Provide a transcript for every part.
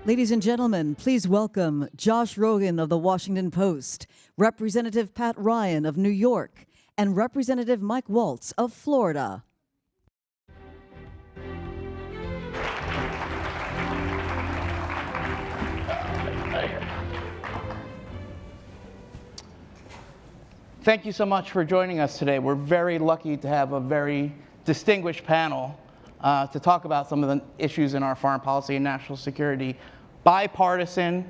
Ladies and gentlemen, please welcome Josh Rogin of the Washington Post, Representative Pat Ryan of New York, and Representative Mike Waltz of Florida. Thank you so much for joining us today. We're very lucky to have a very distinguished panel to talk about some of the issues in our foreign policy and national security. Bipartisan.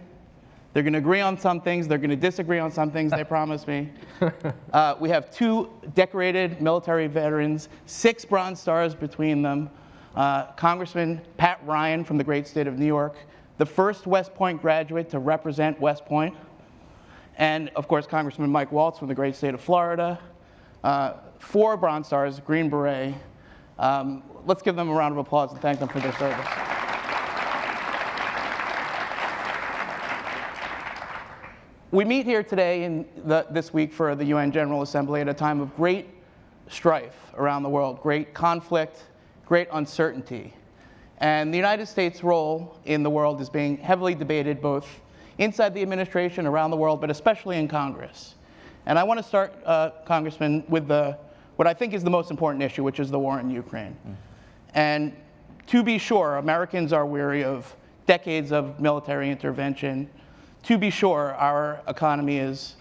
They're going to agree on some things. They're going to disagree on some things, they promised me. We have 2 decorated military veterans, 6 Bronze Stars between them. Congressman Pat Ryan from the great state of New York, the first West Point graduate to represent West Point. And, of course, Congressman Mike Waltz from the great state of Florida. 4 Bronze Stars, Green Beret. Let's give them a round of applause and thank them for their service. We meet here today this week for the UN General Assembly at a time of great strife around the world, great conflict, great uncertainty. And the United States' role in the world is being heavily debated both inside the administration, around the world, but especially in Congress. And I want to start, Congressman, with what I think is the most important issue, which is the war in Ukraine. And to be sure, Americans are weary of decades of military intervention. To be sure, our economy is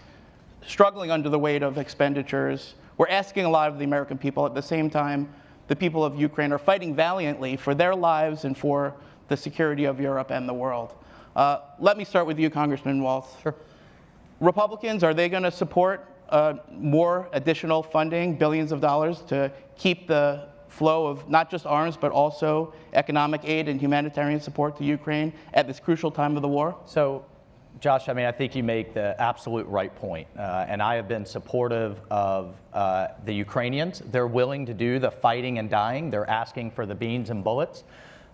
struggling under the weight of expenditures. We're asking a lot of the American people. At the same time, the people of Ukraine are fighting valiantly for their lives and for the security of Europe and the world. Let me start with you, Congressman Waltz. Sure. Republicans, are they going to support more additional funding, billions of dollars, to keep the flow of not just arms, but also economic aid and humanitarian support to Ukraine at this crucial time of the war? So, Josh, I think you make the absolute right point. And I have been supportive of the Ukrainians. They're willing to do the fighting and dying. They're asking for the beans and bullets.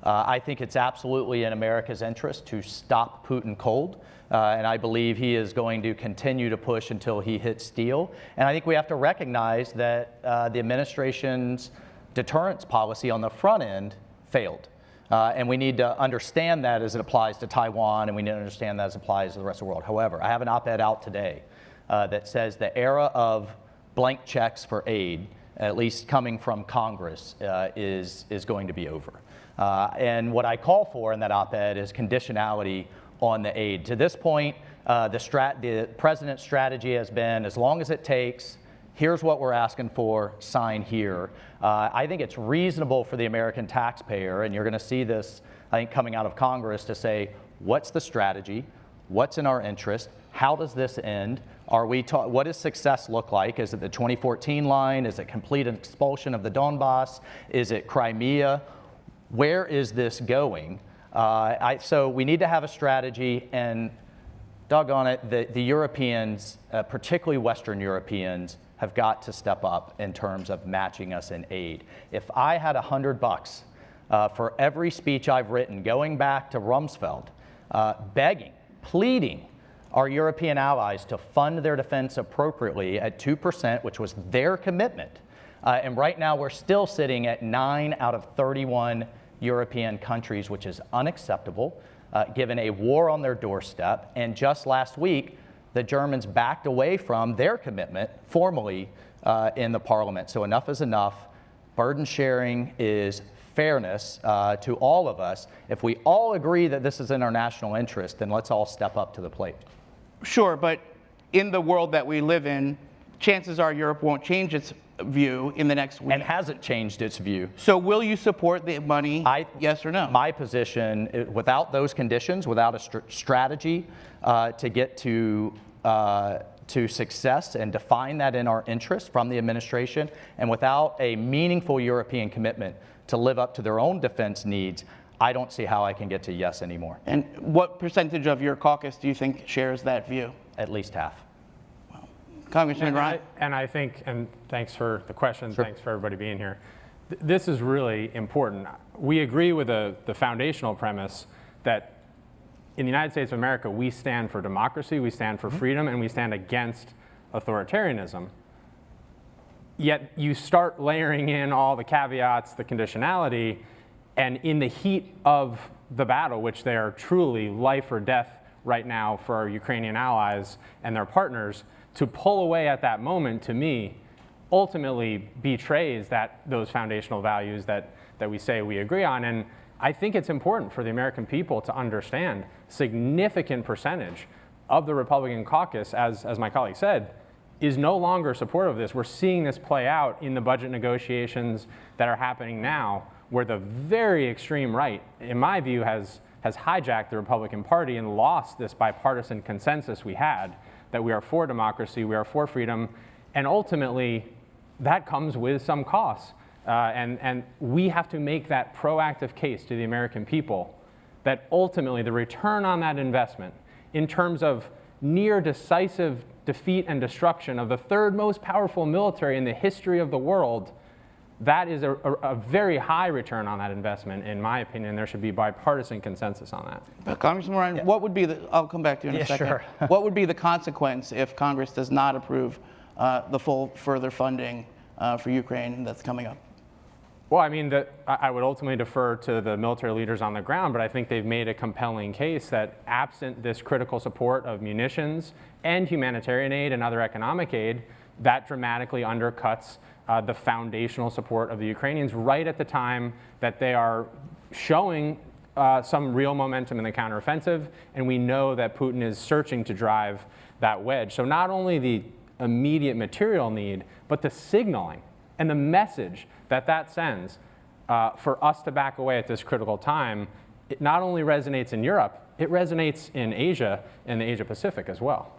I think it's absolutely in America's interest to stop Putin cold. And I believe he is going to continue to push until he hits steel. And I think we have to recognize that the administration's deterrence policy on the front end failed. And we need to understand that as it applies to Taiwan, and we need to understand that as it applies to the rest of the world. However, I have an op-ed out today that says the era of blank checks for aid, at least coming from Congress, is going to be over. And what I call for in that op-ed is conditionality on the aid. To this point, the president's strategy has been, as long as it takes, here's what we're asking for, sign here. I think it's reasonable for the American taxpayer, and you're going to see this, I think, coming out of Congress, to say, what's the strategy? What's in our interest? How does this end? What does success look like? Is it the 2014 line? Is it complete expulsion of the Donbass? Is it Crimea? Where is this going? So we need to have a strategy, and doggone it, the Europeans, particularly Western Europeans, have got to step up in terms of matching us in aid. If I had $100 for every speech I've written, going back to Rumsfeld, begging, pleading our European allies to fund their defense appropriately at 2%, which was their commitment, and right now we're still sitting at 9 out of 31 European countries, which is unacceptable, given a war on their doorstep. And just last week, the Germans backed away from their commitment formally in the parliament. So enough is enough. Burden sharing is fairness to all of us. If we all agree that this is in our national interest, then let's all step up to the plate. Sure, but in the world that we live in, chances are Europe won't change its view in the next week. And hasn't changed its view. So will you support the money, yes or no? My position, without those conditions, without a strategy to get to success and define that in our interest from the administration, and without a meaningful European commitment to live up to their own defense needs, I don't see how I can get to yes anymore. And what percentage of your caucus do you think shares that view? At least half. Congressman Ryan? And I think, and thanks for the question, Sure. Thanks for everybody being here. This is really important. We agree with the foundational premise that in the United States of America, we stand for democracy, we stand for freedom, and we stand against authoritarianism. Yet you start layering in all the caveats, the conditionality, and in the heat of the battle, which they are truly life or death right now for our Ukrainian allies and their partners, to pull away at that moment, to me, ultimately betrays those foundational values that we say we agree on. And I think it's important for the American people to understand significant percentage of the Republican caucus, as my colleague said, is no longer supportive of this. We're seeing this play out in the budget negotiations that are happening now, where the very extreme right, in my view, has hijacked the Republican Party and lost this bipartisan consensus we had, that we are for democracy, we are for freedom, and ultimately that comes with some costs. And we have to make that proactive case to the American people that ultimately the return on that investment in terms of near decisive defeat and destruction of the third most powerful military in the history of the world, that is a very high return on that investment. In my opinion, there should be bipartisan consensus on that. But Congressman Ryan, what would be I'll come back to you in a second. Sure. What would be the consequence if Congress does not approve the full further funding for Ukraine that's coming up? Well, I mean, I would ultimately defer to the military leaders on the ground, but I think they've made a compelling case that absent this critical support of munitions and humanitarian aid and other economic aid, that dramatically undercuts the foundational support of the Ukrainians right at the time that they are showing some real momentum in the counteroffensive, and we know that Putin is searching to drive that wedge. So not only the immediate material need, but the signaling and the message that sends for us to back away at this critical time, it not only resonates in Europe, it resonates in Asia and the Asia Pacific as well.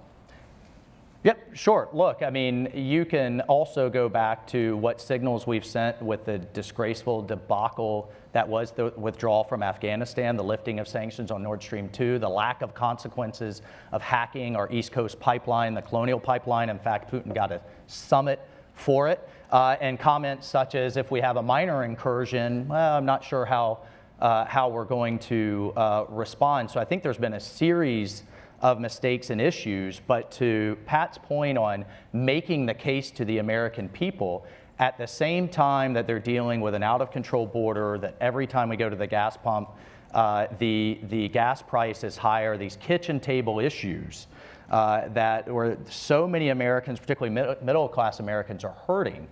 Yep, sure. Look, I mean, you can also go back to what signals we've sent with the disgraceful debacle that was the withdrawal from Afghanistan, the lifting of sanctions on Nord Stream 2, the lack of consequences of hacking our East Coast pipeline, the Colonial Pipeline. In fact, Putin got a summit for it. And comments such as, if we have a minor incursion, well, I'm not sure how we're going to respond. So I think there's been a series of mistakes and issues. But to Pat's point on making the case to the American people, at the same time that they're dealing with an out-of-control border, that every time we go to the gas pump, the gas price is higher, these kitchen table issues that where so many Americans, particularly middle-class Americans, are hurting.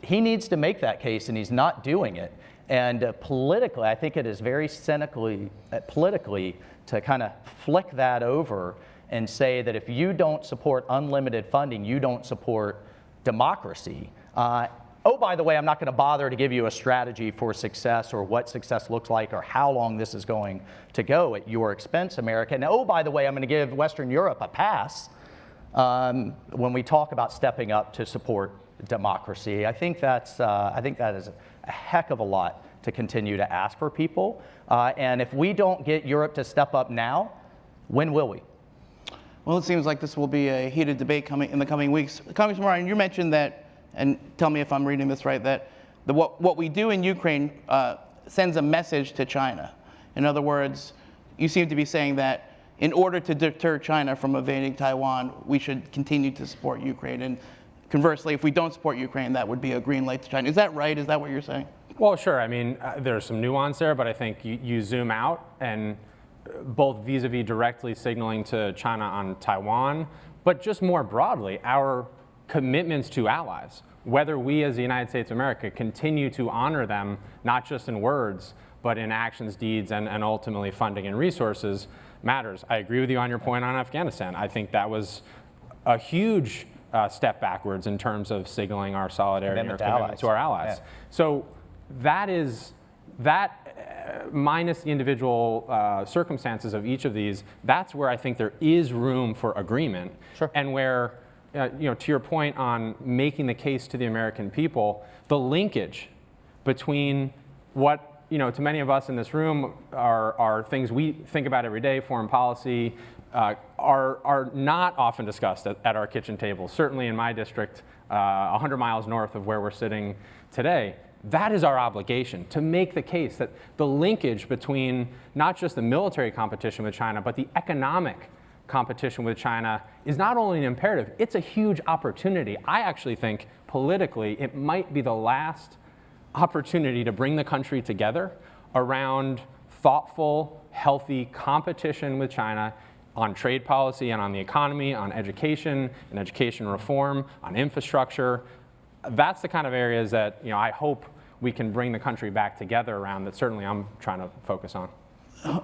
He needs to make that case, and he's not doing it. And politically, I think it is very cynically, politically, to kind of flick that over and say that if you don't support unlimited funding, you don't support democracy. Oh, by the way, I'm not going to bother to give you a strategy for success or what success looks like or how long this is going to go at your expense, America. And oh, by the way, I'm going to give Western Europe a pass when we talk about stepping up to support democracy. I think that is a heck of a lot to continue to ask for people. And if we don't get Europe to step up now, when will we? Well, it seems like this will be a heated debate in the coming weeks. Congressman Ryan, you mentioned that, and tell me if I'm reading this right, that what we do in Ukraine sends a message to China. In other words, you seem to be saying that in order to deter China from invading Taiwan, we should continue to support Ukraine. And conversely, if we don't support Ukraine, that would be a green light to China. Is that right? Is that what you're saying? Well, sure. I mean, there's some nuance there, but I think you zoom out, and both vis-a-vis directly signaling to China on Taiwan, but just more broadly, our commitments to allies, whether we as the United States of America continue to honor them, not just in words, but in actions, deeds, and ultimately funding and resources, matters. I agree with you on your point on Afghanistan. I think that was a huge step backwards in terms of signaling our solidarity or commitment to our allies. Yeah. So that minus the individual circumstances of each of these, that's where I think there is room for agreement. Sure. And where, to your point on making the case to the American people, the linkage between what, to many of us in this room are things we think about every day, foreign policy, are not often discussed at our kitchen tables. Certainly in my district, 100 miles north of where we're sitting today. That is our obligation, to make the case that the linkage between not just the military competition with China, but the economic competition with China is not only an imperative, it's a huge opportunity. I actually think politically it might be the last opportunity to bring the country together around thoughtful, healthy competition with China on trade policy and on the economy, on education and education reform, on infrastructure. That's the kind of areas that I hope we can bring the country back together around, that certainly I'm trying to focus on.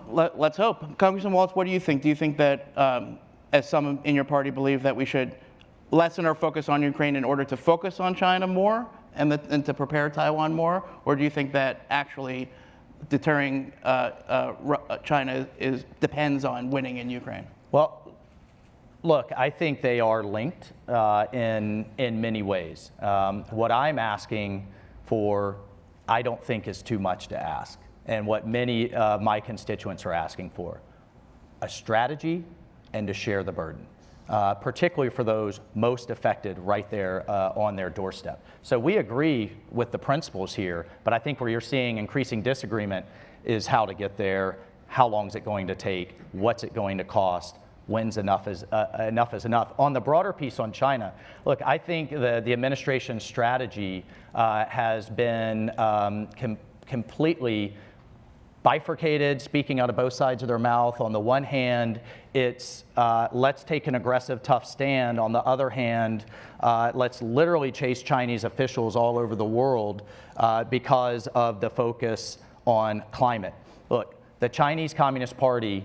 Let's hope. Congressman Waltz, what do you think? Do you think that, as some in your party believe, that we should lessen our focus on Ukraine in order to focus on China more and to prepare Taiwan more? Or do you think that actually deterring China depends on winning in Ukraine? Well, look, I think they are linked in many ways. What I'm asking for, I don't think is too much to ask, and what many of my constituents are asking for: a strategy and to share the burden, particularly for those most affected right there on their doorstep. So we agree with the principles here, but I think where you're seeing increasing disagreement is how to get there, how long is it going to take, what's it going to cost, when's enough is enough. On the broader piece on China, look, I think the administration's strategy has been completely bifurcated, speaking out of both sides of their mouth. On the one hand, it's let's take an aggressive, tough stand. On the other hand, let's literally chase Chinese officials all over the world because of the focus on climate. Look, the Chinese Communist Party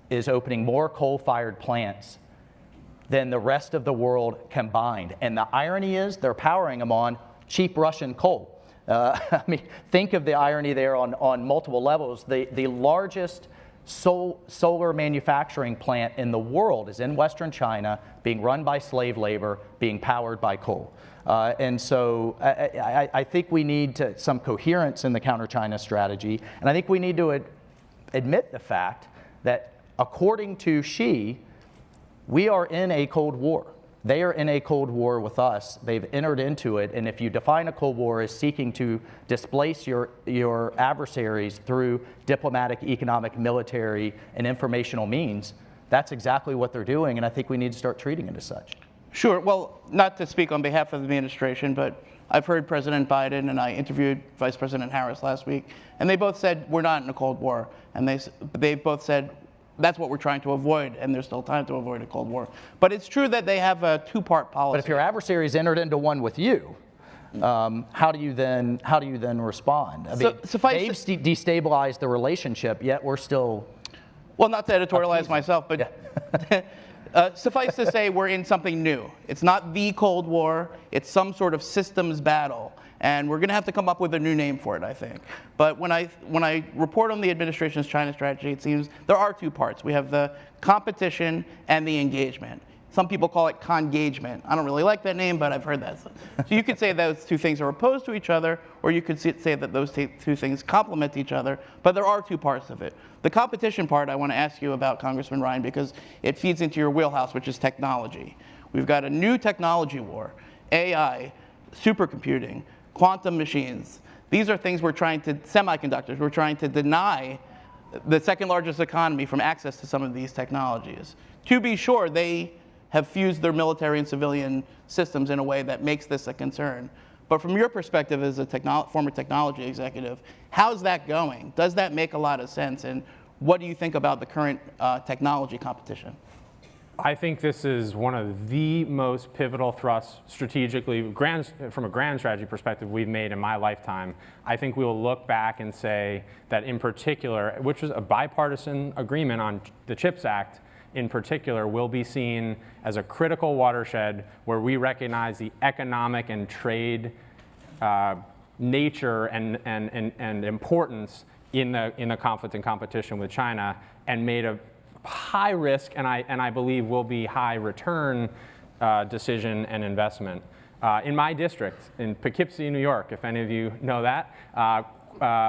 is opening more coal-fired plants than the rest of the world combined. And the irony is they're powering them on cheap Russian coal. I mean, think of the irony there on multiple levels. The largest solar manufacturing plant in the world is in Western China, being run by slave labor, being powered by coal. And so I think we need some coherence in the counter-China strategy. And I think we need to admit the fact that, according to Xi, we are in a Cold War. They are in a Cold War with us. They've entered into it. And if you define a Cold War as seeking to displace your adversaries through diplomatic, economic, military, and informational means, that's exactly what they're doing. And I think we need to start treating it as such. Sure. Well, not to speak on behalf of the administration, but I've heard President Biden, and I interviewed Vice President Harris last week, and they both said we're not in a Cold War. And they both said that's what we're trying to avoid, and there's still time to avoid a Cold War. But it's true that they have a two-part policy. But if your adversary's entered into one with you, how do you then respond? I mean, they've destabilized the relationship, yet we're still. Well, not to editorialize myself, but suffice to say, we're in something new. It's not the Cold War. It's some sort of systems battle. And we're going to have to come up with a new name for it, I think. But when I report on the administration's China strategy, it seems there are two parts. We have the competition and the engagement. Some people call it congagement. I don't really like that name, but I've heard that. So you could say those two things are opposed to each other, or you could say that those two things complement each other. But there are two parts of it. The competition part I want to ask you about, Congressman Ryan, because it feeds into your wheelhouse, which is technology. We've got a new technology war: AI, supercomputing, quantum machines. These are things semiconductors, we're trying to deny the second largest economy from access to some of these technologies. To be sure, they have fused their military and civilian systems in a way that makes this a concern. But from your perspective as a former technology executive, how's that going? Does that make a lot of sense? And what do you think about the current technology competition? I think this is one of the most pivotal thrusts strategically, from a grand strategy perspective, we've made in my lifetime. I think we will look back and say that in particular, which was a bipartisan agreement on the CHIPS Act in particular, will be seen as a critical watershed where we recognize the economic and trade nature and importance in the conflict and competition with China, and made a high risk and I believe will be high return decision and investment. In my district, in Poughkeepsie, New York, if any of you know that,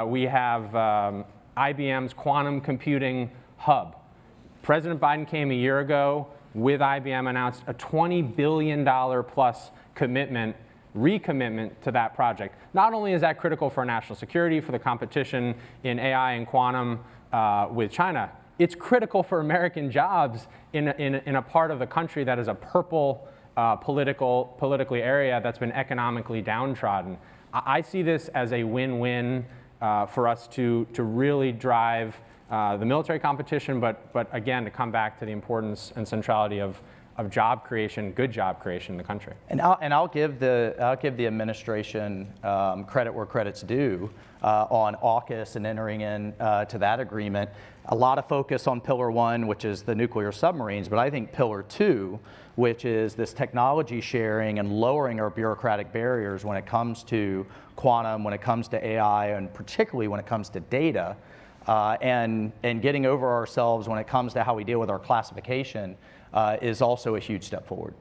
we have IBM's quantum computing hub. President Biden came a year ago with IBM, announced a $20 billion plus recommitment to that project. Not only is that critical for national security, for the competition in AI and quantum with China, it's critical for American jobs in a part of the country that is a purple politically area that's been economically downtrodden. I see this as a win-win for us to really drive the military competition, but again, to come back to the importance and centrality of job creation, good job creation in the country. And I'll give the administration credit where credit's due on AUKUS and entering in to that agreement. A lot of focus on Pillar 1, which is the nuclear submarines, but I think Pillar 2, which is this technology sharing and lowering our bureaucratic barriers when it comes to quantum, when it comes to AI, and particularly when it comes to data, and getting over ourselves when it comes to how we deal with our classification, is also a huge step forward.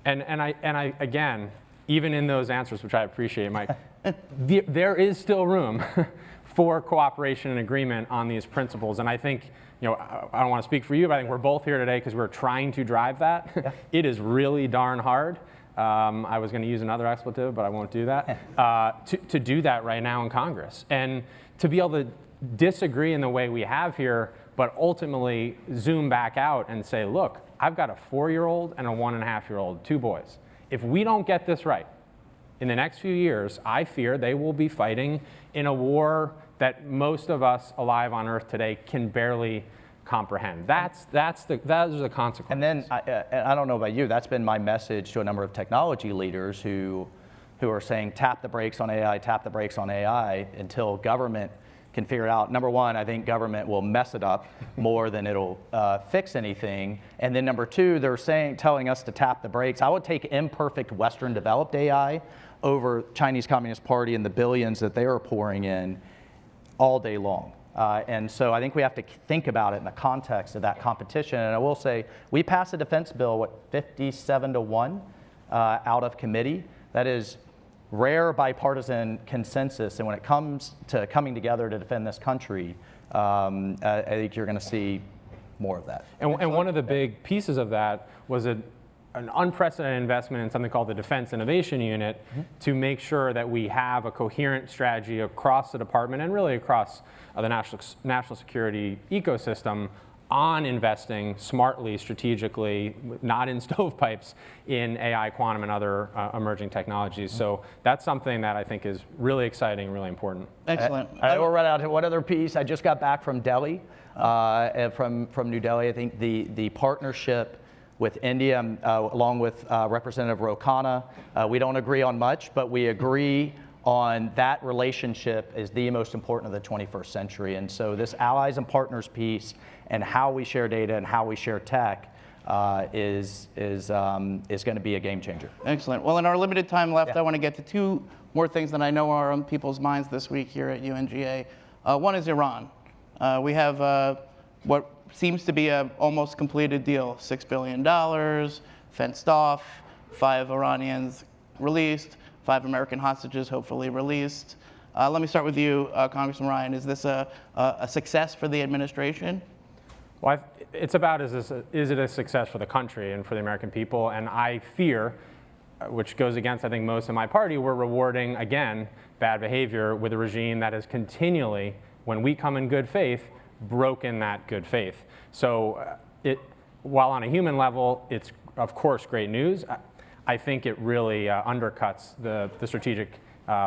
And I again, even in those answers, which I appreciate, Mike, there is still room for cooperation and agreement on these principles. And I think, I don't want to speak for you, but I think we're both here today because we're trying to drive that. Yeah. It is really darn hard. I was going to use another expletive, but I won't do that. To do that right now in Congress. And to be able to disagree in the way we have here, but ultimately zoom back out and say, look, I've got a 4-year-old and a 1.5-year-old, 2 boys. If we don't get this right in the next few years, I fear they will be fighting in a war that most of us alive on Earth today can barely comprehend. That is the consequence. And then, I don't know about you, that's been my message to a number of technology leaders who are saying, tap the brakes on AI, tap the brakes on AI, until government can figure it out. Number one, I think government will mess it up more than it'll fix anything. And then number two, they're telling us to tap the brakes. I would take imperfect Western developed AI over Chinese Communist Party and the billions that they are pouring in all day long. And so I think we have to think about it in the context of that competition. And I will say, we passed a defense bill, 57-1 out of committee. That is rare bipartisan consensus. And when it comes to coming together to defend this country, I think you're going to see more of that. And one of the big pieces of that was an unprecedented investment in something called the Defense Innovation Unit, to make sure that we have a coherent strategy across the department and really across the national security ecosystem on investing smartly, strategically, not in stovepipes, in AI, quantum, and other emerging technologies. So that's something that I think is really exciting, really important. Excellent. I will run out to one other piece. I just got back from Delhi, from New Delhi. I think the partnership with India, along with Representative Rogin, we don't agree on much, but we agree on that relationship is the most important of the 21st century. And so this allies and partners piece and how we share data and how we share tech is going to be a game changer. Excellent. Well, in our limited time left, I want to get to 2 more things that I know are on people's minds this week here at UNGA. One is Iran. We have what seems to be an almost completed deal, $6 billion, fenced off, 5 Iranians released, 5 American hostages hopefully released. Let me start with you, Congressman Ryan. Is this a success for the administration? Well, it's about is it a success for the country and for the American people? And I fear, which goes against, I think, most of my party, we're rewarding, again, bad behavior with a regime that has continually, when we come in good faith, broken that good faith. So while on a human level, it's, of course, great news, I think it really undercuts the strategic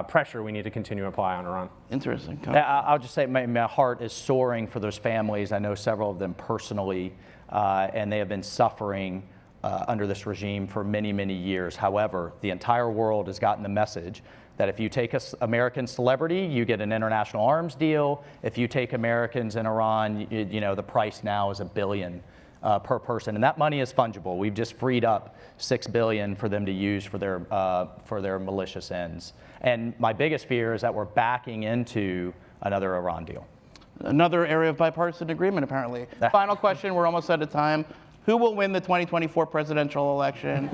pressure we need to continue to apply on Iran. Interesting. I'll just say my heart is soaring for those families. I know several of them personally, and they have been suffering under this regime for many, many years. However, the entire world has gotten the message that if you take an American celebrity, you get an international arms deal. If you take Americans in Iran, the price now is $1 billion per person, and that money is fungible. We've just freed up $6 billion for them to use for their malicious ends. And my biggest fear is that we're backing into another Iran deal. Another area of bipartisan agreement, apparently. Final question, we're almost out of time. Who will win the 2024 presidential election?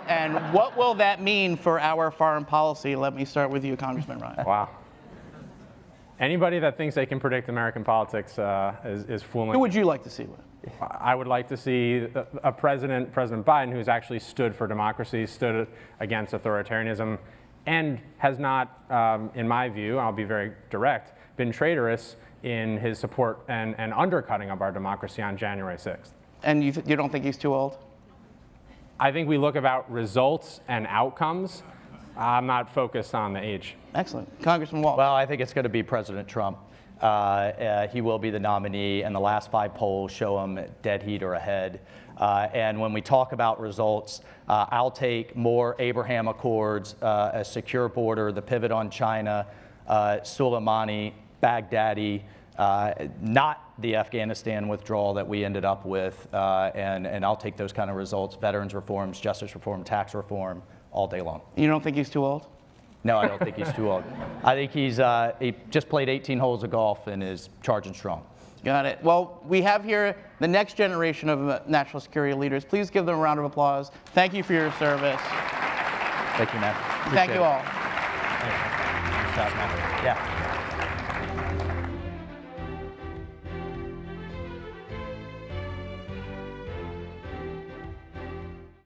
And what will that mean for our foreign policy? Let me start with you, Congressman Ryan. Wow. Anybody that thinks they can predict American politics is fooling. Who would you like to see win? I would like to see a President Biden, who's actually stood for democracy, stood against authoritarianism, and has not, in my view, I'll be very direct, been traitorous in his support and undercutting of our democracy on January 6th. And you don't think he's too old? I think we look about results and outcomes. I'm not focused on the age. Excellent. Congressman Waltz. Well, I think it's going to be President Trump. he will be the nominee, and the last 5 polls show him dead heat or ahead. And when we talk about results, I'll take more Abraham Accords, a secure border, the pivot on China, Soleimani, Baghdadi, not the Afghanistan withdrawal that we ended up with, and I'll take those kind of results, veterans reforms, justice reform, tax reform, all day long. You don't think he's too old? No, I don't think he's too old. I think he just played 18 holes of golf and is charging strong. Got it. Well, we have here the next generation of national security leaders. Please give them a round of applause. Thank you for your service. Thank you, man. Thank you all. Thanks. Good job, man. Yeah.